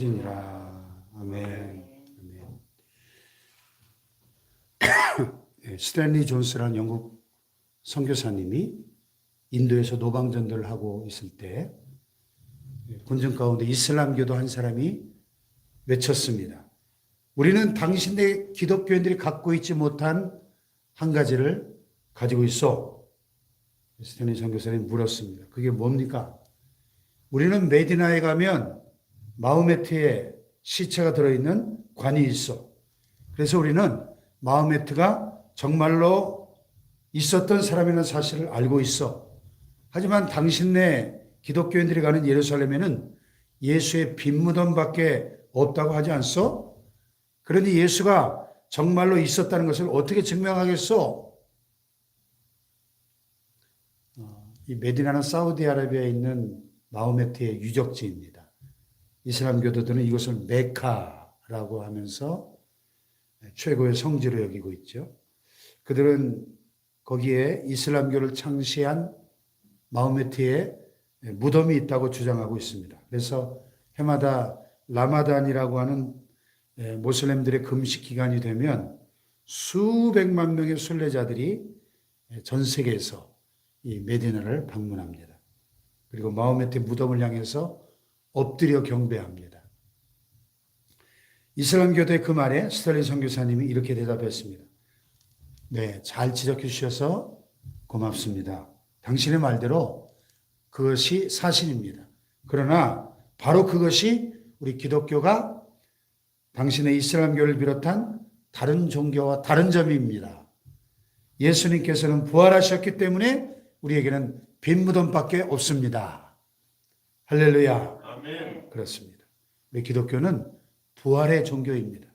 이라 아멘. 스탠리 존스라는 영국 선교사님이 인도에서 노방전도를 하고 있을 때 군중 가운데 이슬람교도 한 사람이 외쳤습니다. 우리는 당신네 기독교인들이 갖고 있지 못한 한 가지를 가지고 있어. 스탠리 선교사님이 물었습니다. 그게 뭡니까? 우리는 메디나에 가면 마호메트의 시체가 들어있는 관이 있어. 그래서 우리는 마호메트가 정말로 있었던 사람이라는 사실을 알고 있어. 하지만 당신네 기독교인들이 가는 예루살렘에는 예수의 빈 무덤밖에 없다고 하지 않소? 그러니 예수가 정말로 있었다는 것을 어떻게 증명하겠소? 이 메디나는 사우디아라비아에 있는 마호메트의 유적지입니다. 이슬람 교도들은 이것을 메카라고 하면서 최고의 성지로 여기고 있죠. 그들은 거기에 이슬람교를 창시한 마호메트의 무덤이 있다고 주장하고 있습니다. 그래서 해마다 라마단이라고 하는 모슬렘들의 금식 기간이 되면 수백만 명의 순례자들이 전 세계에서 이 메디나를 방문합니다. 그리고 마호메트의 무덤을 향해서 엎드려 경배합니다. 이슬람교도의 그 말에 스탠리 선교사님이 이렇게 대답했습니다. 네, 잘 지적해 주셔서 고맙습니다. 당신의 말대로 그것이 사실입니다. 그러나 바로 그것이 우리 기독교가 당신의 이슬람교를 비롯한 다른 종교와 다른 점입니다. 예수님께서는 부활하셨기 때문에 우리에게는 빈 무덤밖에 없습니다. 할렐루야. 아멘. 그렇습니다. 우리 기독교는 부활의 종교입니다.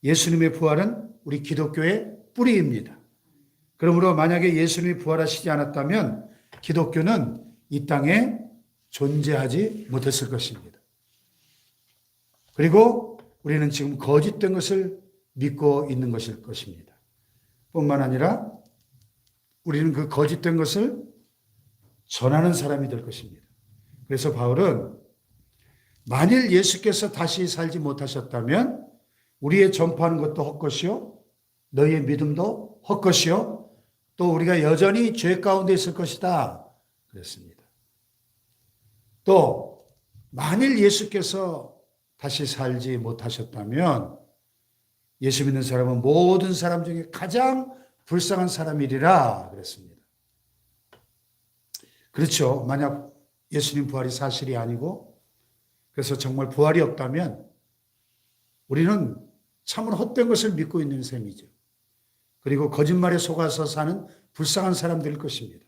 예수님의 부활은 우리 기독교의 뿌리입니다. 그러므로 만약에 예수님이 부활하시지 않았다면 기독교는 이 땅에 존재하지 못했을 것입니다. 그리고 우리는 지금 거짓된 것을 믿고 있는 것일 것입니다. 뿐만 아니라 우리는 그 거짓된 것을 전하는 사람이 될 것입니다. 그래서 바울은 만일 예수께서 다시 살지 못하셨다면 우리의 전파하는 것도 헛것이요, 너희의 믿음도 헛것이요, 또 우리가 여전히 죄 가운데 있을 것이다 그랬습니다. 또 만일 예수께서 다시 살지 못하셨다면 예수 믿는 사람은 모든 사람 중에 가장 불쌍한 사람이리라 그랬습니다. 그렇죠. 만약 예수님 부활이 사실이 아니고 그래서 정말 부활이 없다면 우리는 참으로 헛된 것을 믿고 있는 셈이죠. 그리고 거짓말에 속아서 사는 불쌍한 사람들일 것입니다.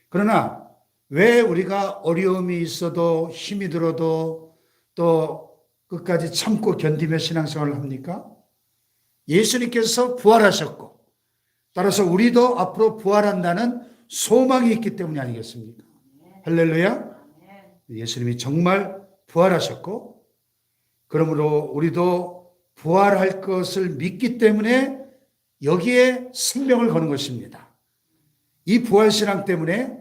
그러나 왜 우리가 어려움이 있어도 힘이 들어도 또 끝까지 참고 견디며 신앙생활을 합니까? 예수님께서 부활하셨고 따라서 우리도 앞으로 부활한다는 소망이 있기 때문이 아니겠습니까? 할렐루야. 예수님이 정말 부활하셨고 그러므로 우리도 부활할 것을 믿기 때문에 여기에 생명을 거는 것입니다. 이 부활신앙 때문에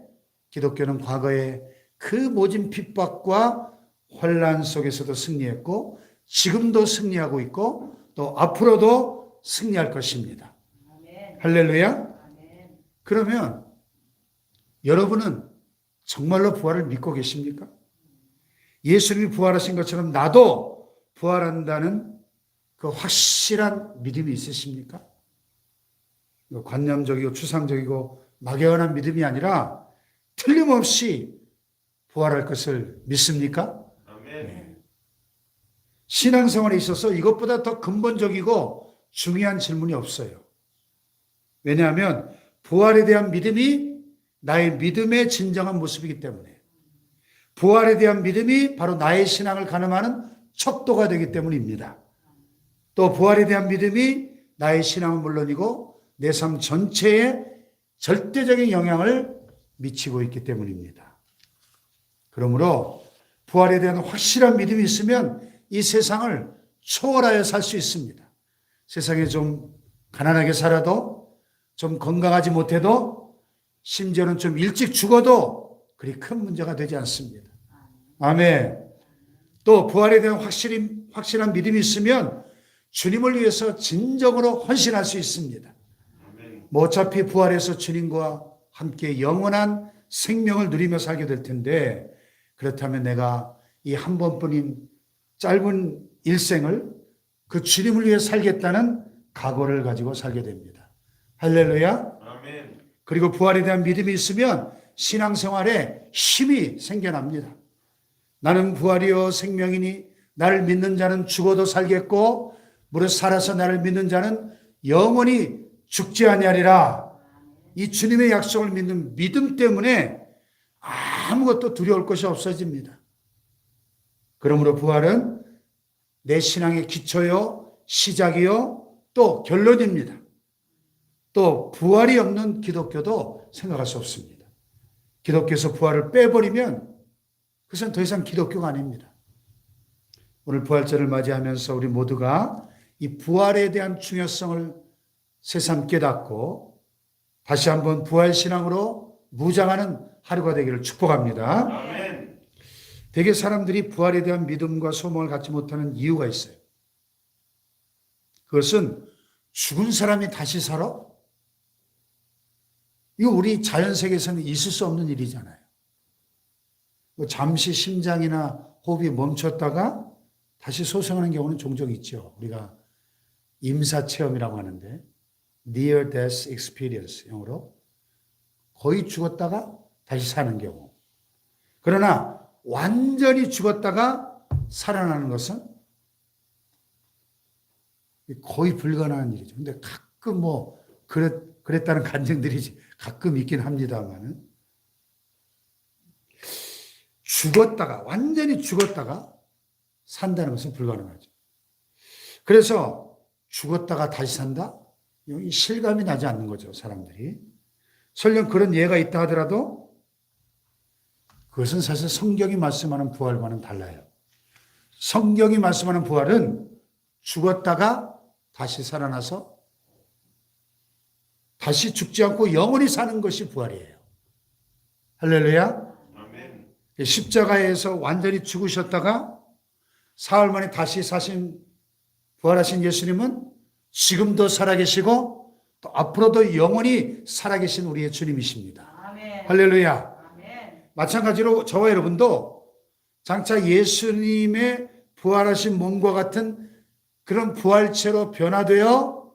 기독교는 과거에 그 모진 핍박과 혼란 속에서도 승리했고 지금도 승리하고 있고 또 앞으로도 승리할 것입니다. 할렐루야. 그러면 여러분은 정말로 부활을 믿고 계십니까? 예수님이 부활하신 것처럼 나도 부활한다는 그 확실한 믿음이 있으십니까? 관념적이고 추상적이고 막연한 믿음이 아니라 틀림없이 부활할 것을 믿습니까? 네. 신앙생활에 있어서 이것보다 더 근본적이고 중요한 질문이 없어요. 왜냐하면 부활에 대한 믿음이 나의 믿음의 진정한 모습이기 때문에 부활에 대한 믿음이 바로 나의 신앙을 가늠하는 척도가 되기 때문입니다. 또 부활에 대한 믿음이 나의 신앙은 물론이고 내 삶 전체에 절대적인 영향을 미치고 있기 때문입니다. 그러므로 부활에 대한 확실한 믿음이 있으면 이 세상을 초월하여 살 수 있습니다. 세상에 좀 가난하게 살아도 좀 건강하지 못해도 심지어는 좀 일찍 죽어도 그리 큰 문제가 되지 않습니다. 아멘. 또 부활에 대한 확실한 믿음이 있으면 주님을 위해서 진정으로 헌신할 수 있습니다. 뭐 어차피 부활해서 주님과 함께 영원한 생명을 누리며 살게 될 텐데, 그렇다면 내가 이 한 번뿐인 짧은 일생을 그 주님을 위해 살겠다는 각오를 가지고 살게 됩니다. 할렐루야. 아멘. 그리고 부활에 대한 믿음이 있으면 신앙생활에 힘이 생겨납니다. 나는 부활이요 생명이니 나를 믿는 자는 죽어도 살겠고 무릇 살아서 나를 믿는 자는 영원히 죽지 아니하리라. 이 주님의 약속을 믿는 믿음 때문에 아무것도 두려울 것이 없어집니다. 그러므로 부활은 내 신앙의 기초요, 시작이요, 또 결론입니다. 또 부활이 없는 기독교도 생각할 수 없습니다. 기독교에서 부활을 빼버리면 그것은 더 이상 기독교가 아닙니다. 오늘 부활절을 맞이하면서 우리 모두가 이 부활에 대한 중요성을 새삼 깨닫고 다시 한번 부활신앙으로 무장하는 하루가 되기를 축복합니다. 아멘. 대개 사람들이 부활에 대한 믿음과 소망을 갖지 못하는 이유가 있어요. 그것은 죽은 사람이 다시 살아? 이거 우리 자연세계에서는 있을 수 없는 일이잖아요. 잠시 심장이나 호흡이 멈췄다가 다시 소생하는 경우는 종종 있죠. 우리가 임사체험이라고 하는데 Near Death Experience 영어로 거의 죽었다가 다시 사는 경우. 그러나 완전히 죽었다가 살아나는 것은 거의 불가능한 일이죠. 근데 가끔 그랬다는 간증들이 가끔 있긴 합니다만은 완전히 죽었다가 산다는 것은 불가능하죠. 그래서 죽었다가 다시 산다? 여기 실감이 나지 않는 거죠, 사람들이. 설령 그런 예가 있다 하더라도 그것은 사실 성경이 말씀하는 부활과는 달라요. 성경이 말씀하는 부활은 죽었다가 다시 살아나서 다시 죽지 않고 영원히 사는 것이 부활이에요. 할렐루야. 아멘. 십자가에서 완전히 죽으셨다가 사흘 만에 다시 부활하신 예수님은 지금도 살아계시고 또 앞으로도 영원히 살아계신 우리의 주님이십니다. 아멘. 할렐루야. 아멘. 마찬가지로 저와 여러분도 장차 예수님의 부활하신 몸과 같은 그런 부활체로 변화되어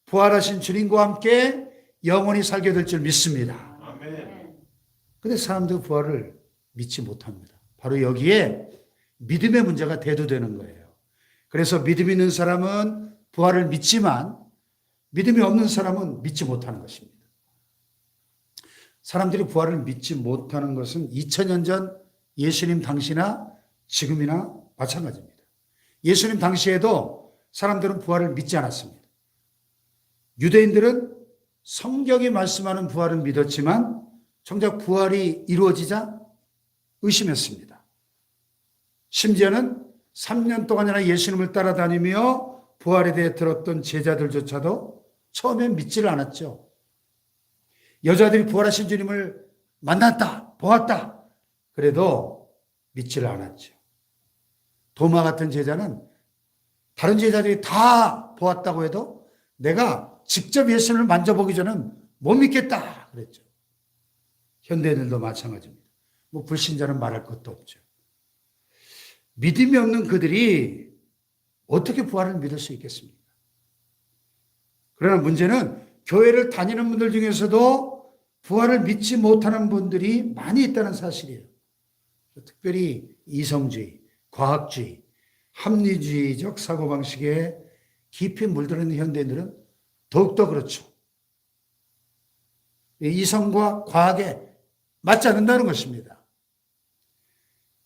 부활하신 주님과 함께 영원히 살게 될 줄 믿습니다. 아멘. 그런데 사람들은 부활을 믿지 못합니다. 바로 여기에 믿음의 문제가 대두되는 거예요. 그래서 믿음 있는 사람은 부활을 믿지만 믿음이 없는 사람은 믿지 못하는 것입니다. 사람들이 부활을 믿지 못하는 것은 2000년 전 예수님 당시나 지금이나 마찬가지입니다. 예수님 당시에도 사람들은 부활을 믿지 않았습니다. 유대인들은 성경이 말씀하는 부활을 믿었지만 정작 부활이 이루어지자 의심했습니다. 심지어는 3년 동안이나 예수님을 따라다니며 부활에 대해 들었던 제자들조차도 처음엔 믿지를 않았죠. 여자들이 부활하신 주님을 만났다, 보았다. 그래도 믿지를 않았죠. 도마 같은 제자는 다른 제자들이 다 보았다고 해도 내가 직접 예수님을 만져보기 전엔 못 믿겠다 그랬죠. 현대인들도 마찬가지입니다. 불신자는 말할 것도 없죠. 믿음이 없는 그들이 어떻게 부활을 믿을 수 있겠습니까? 그러나 문제는 교회를 다니는 분들 중에서도 부활을 믿지 못하는 분들이 많이 있다는 사실이에요. 특별히 이성주의, 과학주의, 합리주의적 사고방식에 깊이 물들어있는 현대인들은 더욱더 그렇죠. 이성과 과학에 맞지 않는다는 것입니다.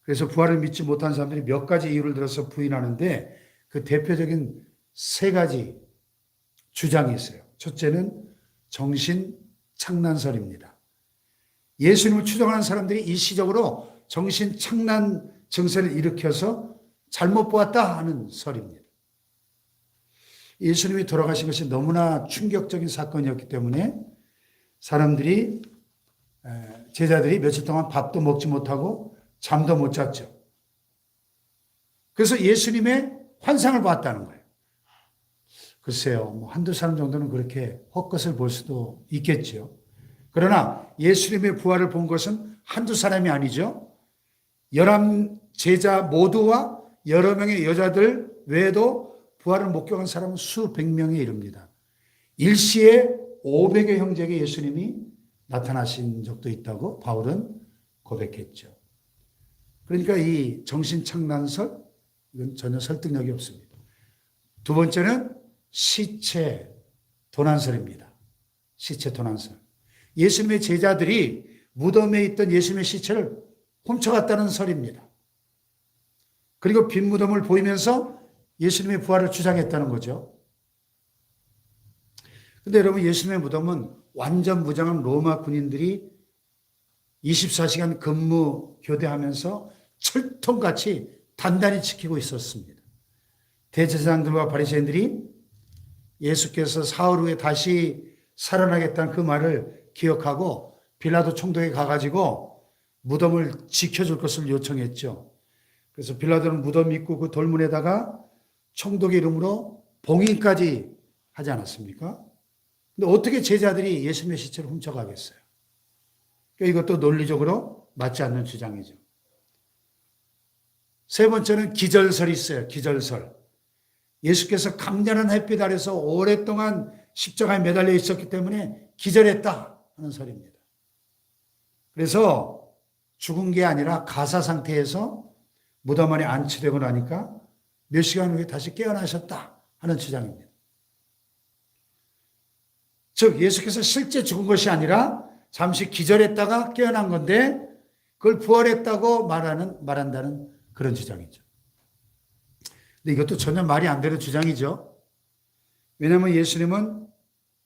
그래서 부활을 믿지 못한 사람들이 몇 가지 이유를 들어서 부인하는데 그 대표적인 3가지 주장이 있어요. 첫째는 정신착란설입니다. 예수님을 추종하는 사람들이 일시적으로 정신착란 증세를 일으켜서 잘못 보았다 하는 설입니다. 예수님이 돌아가신 것이 너무나 충격적인 사건이었기 때문에 제자들이 며칠 동안 밥도 먹지 못하고 잠도 못 잤죠. 그래서 예수님의 환상을 봤다는 거예요. 글쎄요, 뭐 한두 사람 정도는 그렇게 헛것을 볼 수도 있겠죠. 그러나 예수님의 부활을 본 것은 한두 사람이 아니죠. 11제자 모두와 여러 명의 여자들 외에도 부활을 목격한 사람은 수백 명에 이릅니다. 일시에 500의 형제에게 예수님이 나타나신 적도 있다고 바울은 고백했죠. 그러니까 이 정신착란설, 이건 전혀 설득력이 없습니다. 두 번째는 시체 도난설입니다. 시체 도난설. 예수님의 제자들이 무덤에 있던 예수님의 시체를 훔쳐갔다는 설입니다. 그리고 빈 무덤을 보이면서 예수님의 부활을 주장했다는 거죠. 근데 여러분, 예수님의 무덤은 완전 무장한 로마 군인들이 24시간 근무 교대하면서 철통같이 단단히 지키고 있었습니다. 대제사장들과 바리새인들이 예수께서 사흘 후에 다시 살아나겠다는 그 말을 기억하고 빌라도 총독에 가가지고 무덤을 지켜줄 것을 요청했죠. 그래서 빌라도는 무덤 입구 그 돌문에다가 총독의 이름으로 봉인까지 하지 않았습니까? 근데 어떻게 제자들이 예수님의 시체를 훔쳐가겠어요? 그러니까 이것도 논리적으로 맞지 않는 주장이죠. 세 번째는 기절설이 있어요. 기절설. 예수께서 강렬한 햇빛 아래서 오랫동안 십자가에 매달려 있었기 때문에 기절했다 하는 설입니다. 그래서 죽은 게 아니라 가사 상태에서 무덤 안에 안치되고 나니까 몇 시간 후에 다시 깨어나셨다 하는 주장입니다. 즉 예수께서 실제 죽은 것이 아니라 잠시 기절했다가 깨어난 건데 그걸 부활했다고 말한다는 그런 주장이죠. 근데 이것도 전혀 말이 안 되는 주장이죠. 왜냐하면 예수님은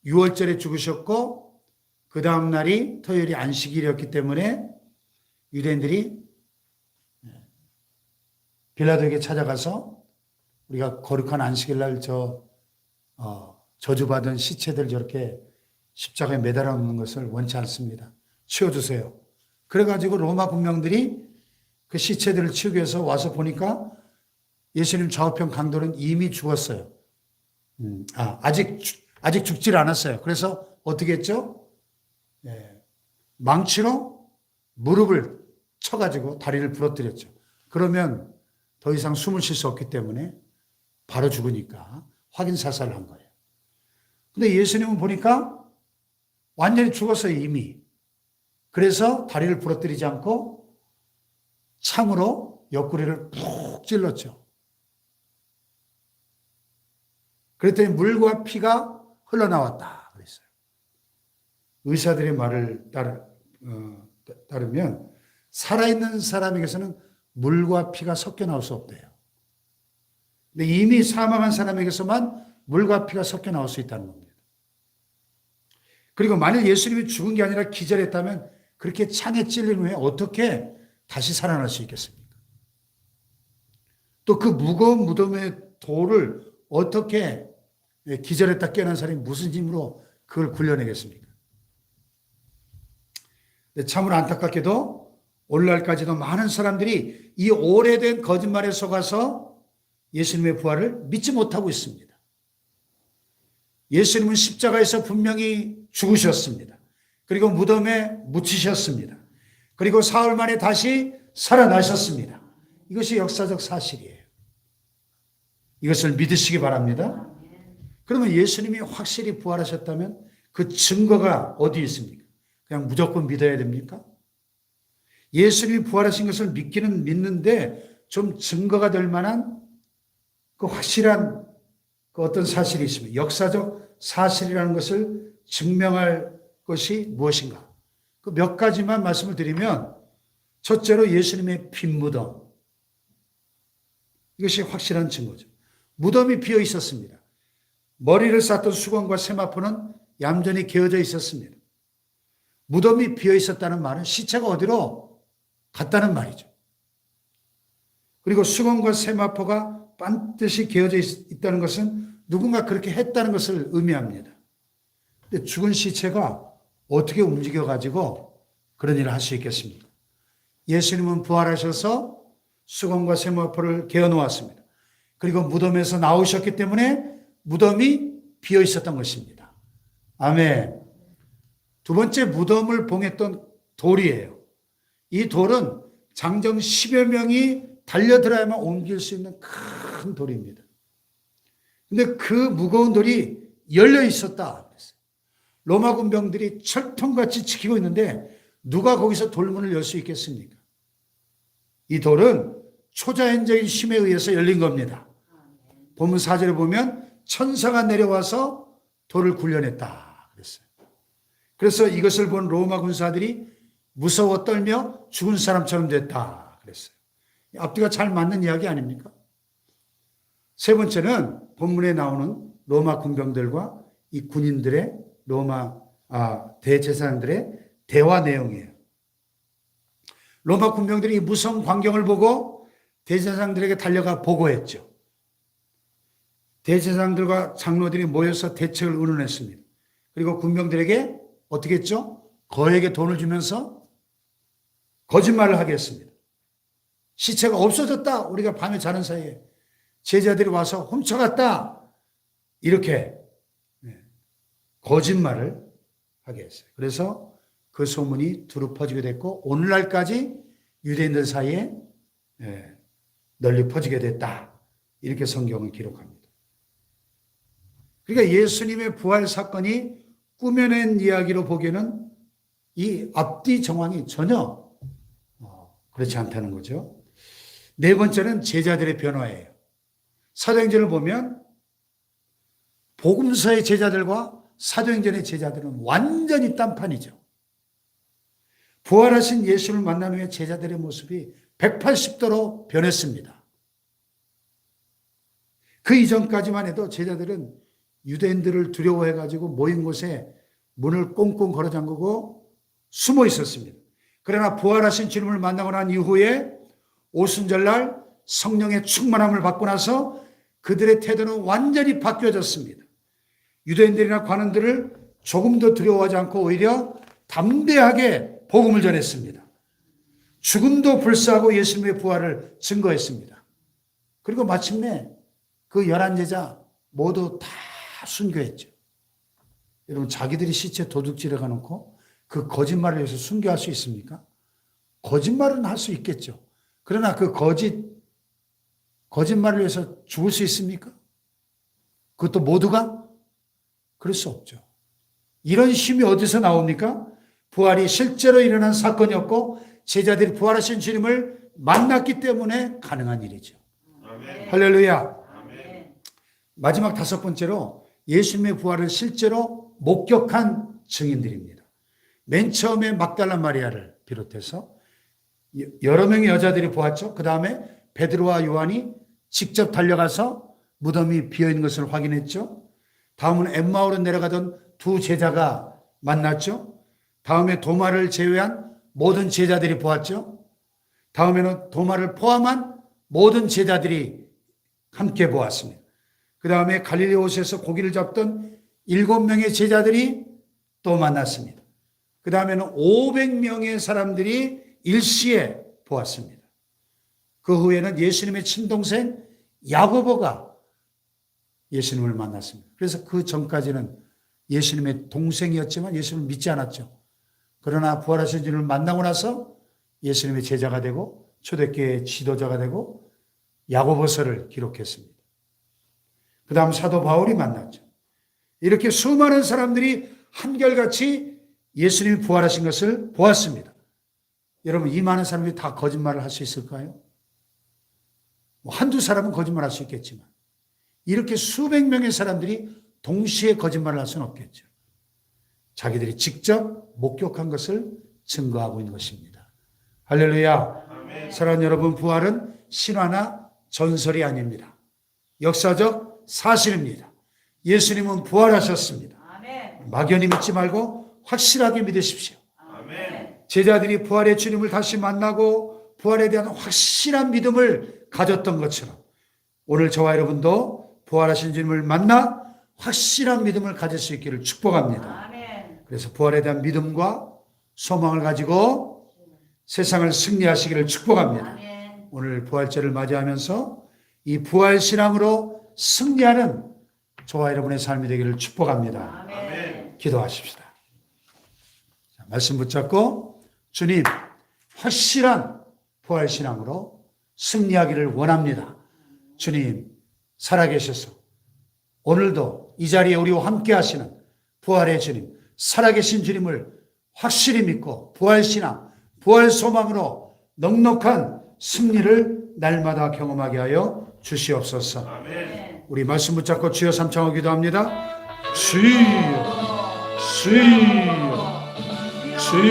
6월절에 죽으셨고 그 다음 날이 토요일이 안식일이었기 때문에 유대인들이 빌라도에게 찾아가서 우리가 거룩한 안식일 날 저주받은 시체들 저렇게 십자가에 매달아 놓는 것을 원치 않습니다. 치워주세요. 그래가지고 로마 군병들이 그 시체들을 치우기 위해서 와서 보니까 예수님 좌우편 강도는 이미 죽었어요. 아직 죽질 않았어요. 그래서 어떻게 했죠? 망치로 무릎을 쳐가지고 다리를 부러뜨렸죠. 그러면 더 이상 숨을 쉴 수 없기 때문에 바로 죽으니까 확인 사살을 한 거예요. 근데 예수님은 보니까 완전히 죽었어요, 이미. 그래서 다리를 부러뜨리지 않고 창으로 옆구리를 푹 찔렀죠. 그랬더니 물과 피가 흘러나왔다 그랬어요. 의사들의 말을 따르면 살아있는 사람에게서는 물과 피가 섞여 나올 수 없대요. 근데 이미 사망한 사람에게서만 물과 피가 섞여 나올 수 있다는 겁니다. 그리고 만일 예수님이 죽은 게 아니라 기절했다면 그렇게 창에 찔린 후에 어떻게 다시 살아날 수 있겠습니까? 또 그 무거운 무덤의 돌을 어떻게 기절했다 깨어난 사람이 무슨 힘으로 그걸 굴려내겠습니까? 참으로 안타깝게도 오늘날까지도 많은 사람들이 이 오래된 거짓말에 속아서 예수님의 부활을 믿지 못하고 있습니다. 예수님은 십자가에서 분명히 죽으셨습니다. 그리고 무덤에 묻히셨습니다. 그리고 사흘 만에 다시 살아나셨습니다. 이것이 역사적 사실이에요. 이것을 믿으시기 바랍니다. 그러면 예수님이 확실히 부활하셨다면 그 증거가 어디 있습니까? 그냥 무조건 믿어야 됩니까? 예수님이 부활하신 것을 믿기는 믿는데 좀 증거가 될 만한 그 확실한 그 어떤 사실이 있습니다. 역사적 사실이라는 것을 증명할 것이 무엇인가? 그 몇 가지만 말씀을 드리면 첫째로 예수님의 빈 무덤. 이것이 확실한 증거죠. 무덤이 비어 있었습니다. 머리를 쌌던 수건과 세마포는 얌전히 개어져 있었습니다. 무덤이 비어 있었다는 말은 시체가 어디로 갔다는 말이죠. 그리고 수건과 세마포가 반드시 개어져 있다는 것은 누군가 그렇게 했다는 것을 의미합니다. 근데 죽은 시체가 어떻게 움직여가지고 그런 일을 할 수 있겠습니까? 예수님은 부활하셔서 수건과 세마포를 개어 놓았습니다. 그리고 무덤에서 나오셨기 때문에 무덤이 비어 있었던 것입니다. 아멘. 두 번째, 무덤을 봉했던 돌이에요. 이 돌은 장정 10여 명이 달려들어야만 옮길 수 있는 큰 돌입니다. 근데 그 무거운 돌이 열려 있었다. 로마 군병들이 철통같이 지키고 있는데 누가 거기서 돌문을 열 수 있겠습니까? 이 돌은 초자연적인 힘에 의해서 열린 겁니다. 본문 4절에 보면 천사가 내려와서 돌을 굴려냈다 그랬어요. 그래서 이것을 본 로마 군사들이 무서워 떨며 죽은 사람처럼 됐다 그랬어요. 앞뒤가 잘 맞는 이야기 아닙니까? 세 번째는 본문에 나오는 로마 군병들과 이 군인들의 대제사장들의 대화 내용이에요. 로마 군병들이 무서운 광경을 보고 대제사장들에게 달려가 보고했죠. 대제사장들과 장로들이 모여서 대책을 의논했습니다. 그리고 군병들에게 어떻게 했죠? 거액의 돈을 주면서 거짓말을 하게 했습니다. 시체가 없어졌다. 우리가 밤에 자는 사이에 제자들이 와서 훔쳐갔다. 이렇게 거짓말을 하게 했어요. 그래서 그 소문이 두루 퍼지게 됐고 오늘날까지 유대인들 사이에 널리 퍼지게 됐다. 이렇게 성경은 기록합니다. 그러니까 예수님의 부활 사건이 꾸며낸 이야기로 보기에는 이 앞뒤 정황이 전혀 그렇지 않다는 거죠. 네 번째는 제자들의 변화예요. 사도행전을 보면 복음서의 제자들과 사도행전의 제자들은 완전히 딴판이죠. 부활하신 예수를 만난 후에 제자들의 모습이 180도로 변했습니다. 그 이전까지만 해도 제자들은 유대인들을 두려워해가지고 모인 곳에 문을 꽁꽁 걸어 잠그고 숨어 있었습니다. 그러나 부활하신 주님을 만나고 난 이후에 오순절날 성령의 충만함을 받고 나서 그들의 태도는 완전히 바뀌어졌습니다. 유대인들이나 관원들을 조금도 두려워하지 않고 오히려 담대하게 복음을 전했습니다. 죽음도 불사하고 예수님의 부활을 증거했습니다. 그리고 마침내 그 11제자 모두 다 순교했죠. 여러분, 자기들이 시체 도둑질해 가놓고 그 거짓말을 위해서 순교할 수 있습니까? 거짓말은 할 수 있겠죠. 그러나 그 거짓말을 위해서 죽을 수 있습니까? 그것도 모두가? 그럴 수 없죠. 이런 힘이 어디서 나옵니까? 부활이 실제로 일어난 사건이었고 제자들이 부활하신 주님을 만났기 때문에 가능한 일이죠. 아멘. 할렐루야. 아멘. 마지막 다섯 번째로 예수님의 부활을 실제로 목격한 증인들입니다. 맨 처음에 막달라 마리아를 비롯해서 여러 명의 여자들이 보았죠. 그 다음에 베드로와 요한이 직접 달려가서 무덤이 비어있는 것을 확인했죠. 다음은 엠마오로 내려가던 두 제자가 만났죠. 다음에 도마를 제외한 모든 제자들이 보았죠. 다음에는 도마를 포함한 모든 제자들이 함께 보았습니다. 그 다음에 갈릴리 호수에서 고기를 잡던 7명의 제자들이 또 만났습니다. 그 다음에는 500명의 사람들이 일시에 보았습니다. 그 후에는 예수님의 친동생 야고보가 예수님을 만났습니다. 그래서 그 전까지는 예수님의 동생이었지만 예수님을 믿지 않았죠. 그러나 부활하신 주님을 만나고 나서 예수님의 제자가 되고 초대교회의 지도자가 되고 야고보서를 기록했습니다. 그 다음 사도 바울이 만났죠. 이렇게 수많은 사람들이 한결같이 예수님이 부활하신 것을 보았습니다. 여러분, 이 많은 사람들이 다 거짓말을 할 수 있을까요? 한두 사람은 거짓말할 수 있겠지만 이렇게 수백 명의 사람들이 동시에 거짓말을 할 수는 없겠죠. 자기들이 직접 목격한 것을 증거하고 있는 것입니다. 할렐루야. 아멘. 사랑하는 여러분, 부활은 신화나 전설이 아닙니다. 역사적 사실입니다. 예수님은 부활하셨습니다. 아멘. 막연히 믿지 말고 확실하게 믿으십시오. 아멘. 제자들이 부활의 주님을 다시 만나고 부활에 대한 확실한 믿음을 가졌던 것처럼 오늘 저와 여러분도 부활하신 주님을 만나 확실한 믿음을 가질 수 있기를 축복합니다. 아멘. 그래서 부활에 대한 믿음과 소망을 가지고 세상을 승리하시기를 축복합니다. 아멘. 오늘 부활절을 맞이하면서 이 부활신앙으로 승리하는 저와 여러분의 삶이 되기를 축복합니다. 아멘. 기도하십시다. 자, 말씀 붙잡고 주님, 확실한 부활신앙으로 승리하기를 원합니다. 주님, 살아계셔서 오늘도 이 자리에 우리와 함께 하시는 부활의 주님, 살아계신 주님을 확실히 믿고 부활신앙, 부활소망으로 넉넉한 승리를 날마다 경험하게 하여 주시옵소서. 아멘. 우리 말씀 붙잡고 주여 삼창하고 기도합니다. 주여, 주여, 주여.